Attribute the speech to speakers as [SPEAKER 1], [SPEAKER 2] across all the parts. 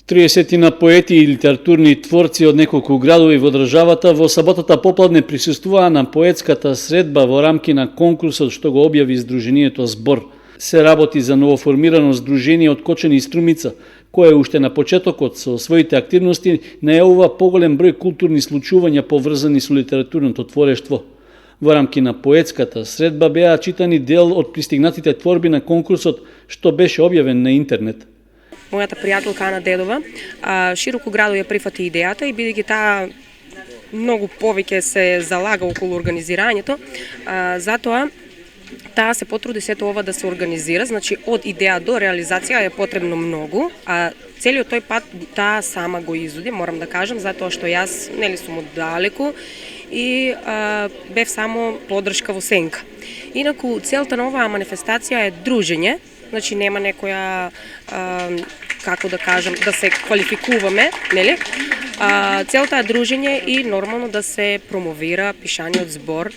[SPEAKER 1] 30 поети и литературни творци од неколку градови во државата во саботата попладне присуствуваа на поетската средба во рамки на конкурсот што го објави Сдруженијето Збор. Се работи за новоформирано Сдружение од Кочани и Струмица, кое уште на почетокот со своите активности најавува поголем број културни случувања поврзани со литературното творештво. Во рамки на поетската средба беа читани дел од пристигнатите творби на конкурсот што беше објавен на интернет.
[SPEAKER 2] Мојата пријателка Ана Дедова широко градо ја прифати идејата и бидејќи таа многу повеќе се залага околу организирањето, затоа таа се потруди сето ова да се организира, значи од идеја до реализација е потребно многу, а целиот тој пат таа сама го изуди, морам да кажам, затоа што јас нели сум оддалеку и бев само подршка во сенка. Инаку целта на оваа манифестација е дружење, значи нема некоја како да кажам, да се квалификуваме, нели? Целта е дружење и нормално да се промовира пишаниот збор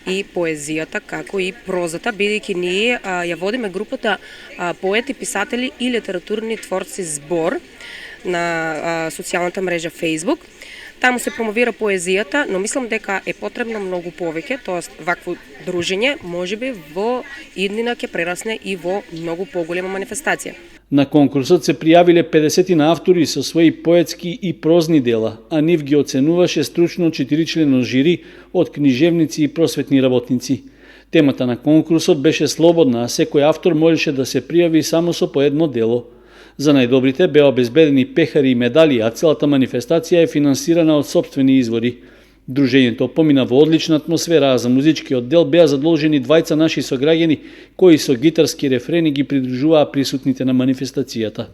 [SPEAKER 2] и поезијата, како и прозата, бидејќи ние ја водиме групата поети, писатели и литературни творци Збор на социјалната мрежа Facebook. Таму се промовира поезијата, но мислам дека е потребно многу повеќе, тоест вакво дружење можеби во иднина ќе прерасне и во многу поголема манифестација.
[SPEAKER 1] На конкурсот се пријавиле 50 автори со своји поетски и прозни дела, а нив ги оценуваше стручно 4-члено жири од книжевници и просветни работници. Темата на конкурсот беше слободна, а секој автор можеше да се пријави само со по едно дело. За најдобрите беа обезбедени пехари и медали, а целата манифестација е финансирана од сопствени извори. Дружењето помина во одлична атмосфера, а за музичкиот дел беа задолжени двајца наши сограѓани кои со гитарски рефрени ги придружуваа присутните на манифестацијата.